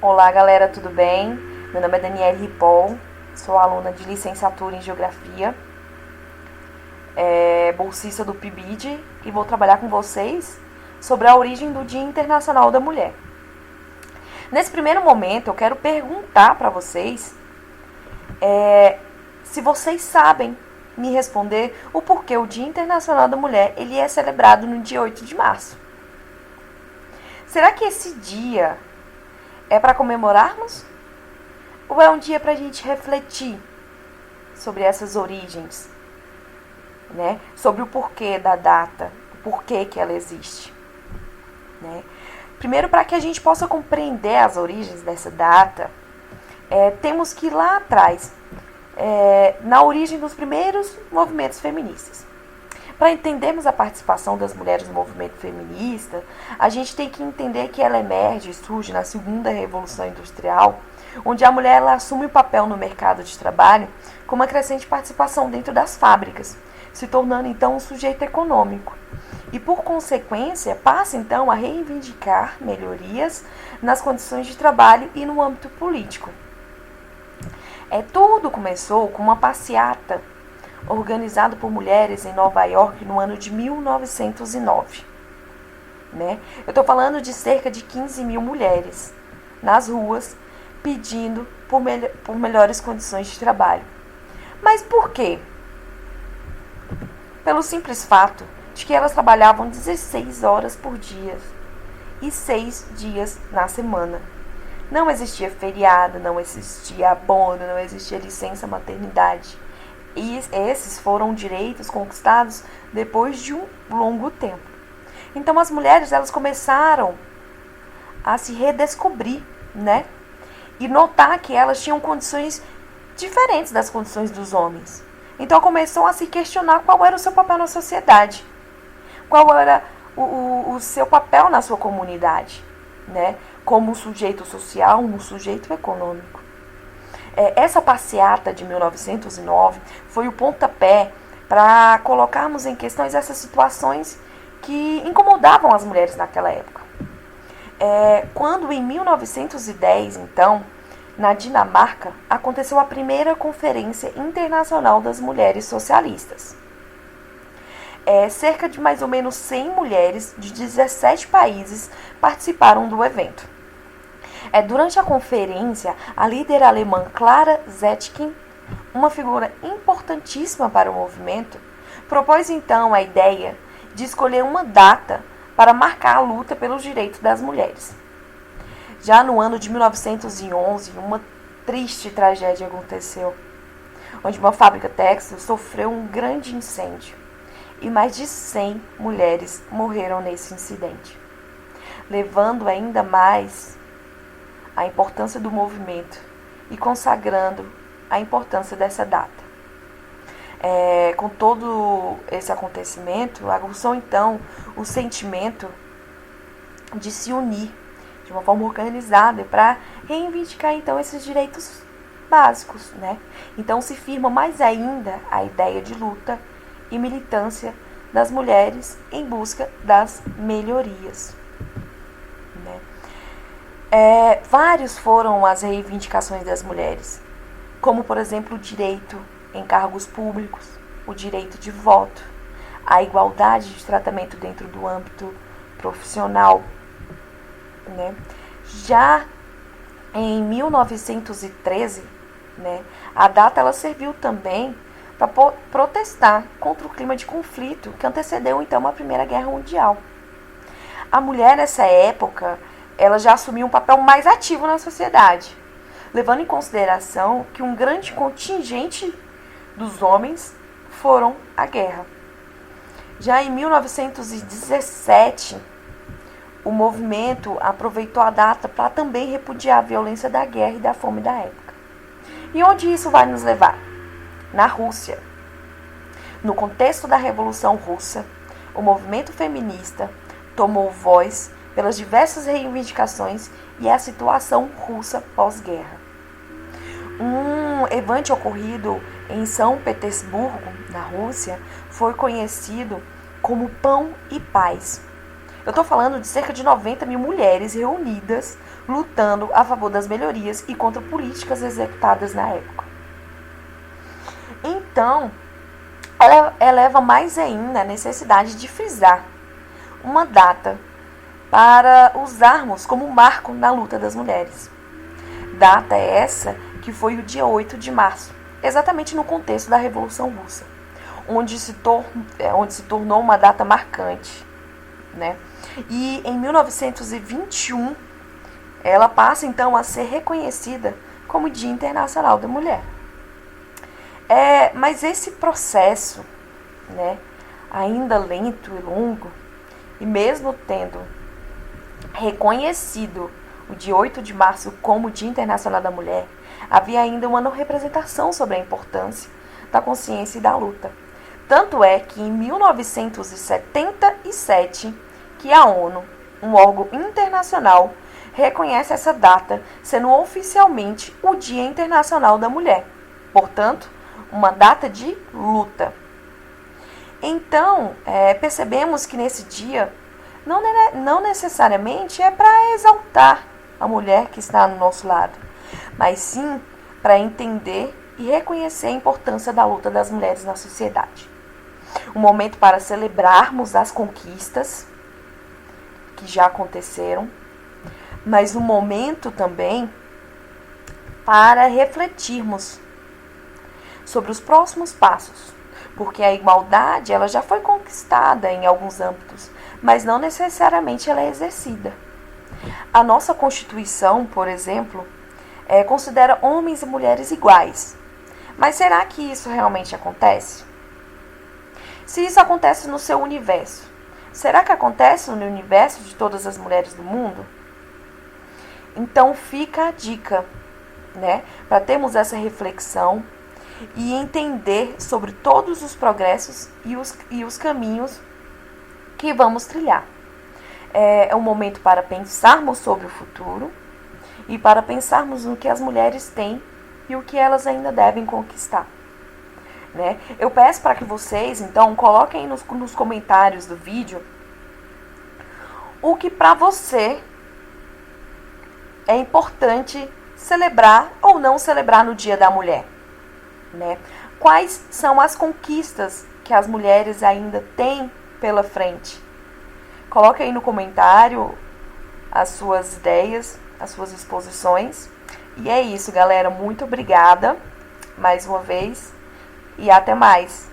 Olá galera, tudo bem? Meu nome é Daniele Ripoll, sou aluna de licenciatura em Geografia, bolsista do PIBID e vou trabalhar com vocês sobre a origem do Dia Internacional da Mulher. Nesse primeiro momento eu quero perguntar para vocês se vocês sabem me responder o porquê o Dia Internacional da Mulher ele é celebrado no dia 8 de março. Será que esse dia é para comemorarmos? Ou é um dia para a gente refletir sobre essas origens, né? Sobre o porquê da data, o porquê que ela existe, né? Primeiro, para que a gente possa compreender as origens dessa data, temos que ir lá atrás, na origem dos primeiros movimentos feministas. Para entendermos a participação das mulheres no movimento feminista, a gente tem que entender que ela emerge e surge na segunda Revolução Industrial, onde a mulher ela assume o papel no mercado de trabalho com uma crescente participação dentro das fábricas, se tornando então um sujeito econômico. E por consequência, passa então a reivindicar melhorias nas condições de trabalho e no âmbito político. Tudo começou com uma passeata organizado por mulheres em Nova York no ano de 1909. Né? Eu estou falando de cerca de 15 mil mulheres nas ruas pedindo por melhores condições de trabalho. Mas por quê? Pelo simples fato de que elas trabalhavam 16 horas por dia e 6 dias na semana. Não existia feriado, não existia abono, não existia licença maternidade. E esses foram direitos conquistados depois de um longo tempo. Então as mulheres elas começaram a se redescobrir, né? E notar que elas tinham condições diferentes das condições dos homens. Então começou a se questionar qual era o seu papel na sociedade, qual era o seu papel na sua comunidade, né? Como um sujeito social, um sujeito econômico. Essa passeata de 1909 foi o pontapé para colocarmos em questão essas situações que incomodavam as mulheres naquela época. Quando em 1910, então, na Dinamarca, aconteceu a primeira Conferência Internacional das Mulheres Socialistas. Cerca de mais ou menos 100 mulheres de 17 países participaram do evento. Durante a conferência, a líder alemã Clara Zetkin, uma figura importantíssima para o movimento, propôs então a ideia de escolher uma data para marcar a luta pelos direitos das mulheres. Já no ano de 1911, uma triste tragédia aconteceu, onde uma fábrica têxtil sofreu um grande incêndio e mais de 100 mulheres morreram nesse incidente, levando ainda mais a importância do movimento e consagrando a importância dessa data. Com todo esse acontecimento, aguçou então o sentimento de se unir de uma forma organizada para reivindicar então esses direitos básicos, né? Então se firma mais ainda a ideia de luta e militância das mulheres em busca das melhorias. Vários foram as reivindicações das mulheres, como por exemplo o direito em cargos públicos, o direito de voto, a igualdade de tratamento dentro do âmbito profissional, né? Já em 1913, né, a data ela serviu também para protestar contra o clima de conflito que antecedeu então a Primeira Guerra Mundial. A mulher nessa época ela já assumiu um papel mais ativo na sociedade, levando em consideração que um grande contingente dos homens foram à guerra. Já em 1917, o movimento aproveitou a data para também repudiar a violência da guerra e da fome da época. E onde isso vai nos levar? Na Rússia. No contexto da Revolução Russa, o movimento feminista tomou voz pelas diversas reivindicações e a situação russa pós-guerra. Um evento ocorrido em São Petersburgo, na Rússia, foi conhecido como Pão e Paz. Eu estou falando de cerca de 90 mil mulheres reunidas lutando a favor das melhorias e contra políticas executadas na época. Então, ela eleva mais ainda a necessidade de frisar uma data para usarmos como marco na luta das mulheres. Data essa que foi o dia 8 de março, exatamente no contexto da Revolução Russa, onde se tornou uma data marcante, né? E em 1921, ela passa então a ser reconhecida como Dia Internacional da Mulher. Mas esse processo, né, ainda lento e longo, e mesmo tendo reconhecido o dia 8 de março como Dia Internacional da Mulher, havia ainda uma não representação sobre a importância da consciência e da luta. Tanto é que em 1977 que a ONU, um órgão internacional, reconhece essa data sendo oficialmente o Dia Internacional da Mulher. Portanto, uma data de luta. Então, percebemos que nesse dia não necessariamente é para exaltar a mulher que está no nosso lado, mas sim para entender e reconhecer a importância da luta das mulheres na sociedade. Um momento para celebrarmos as conquistas que já aconteceram, mas um momento também para refletirmos sobre os próximos passos, porque a igualdade ela já foi conquistada em alguns âmbitos, mas não necessariamente ela é exercida. A nossa Constituição, por exemplo, considera homens e mulheres iguais. Mas será que isso realmente acontece? Se isso acontece no seu universo, será que acontece no universo de todas as mulheres do mundo? Então fica a dica, né, para termos essa reflexão e entender sobre todos os progressos e os caminhos que vamos trilhar. É um momento para pensarmos sobre o futuro e para pensarmos no que as mulheres têm e o que elas ainda devem conquistar. Né? Eu peço para que vocês, então, coloquem nos comentários do vídeo o que para você é importante celebrar ou não celebrar no Dia da Mulher. Né? Quais são as conquistas que as mulheres ainda têm pela frente? Coloque aí no comentário as suas ideias, as suas exposições. E é isso, galera. Muito obrigada mais uma vez e até mais.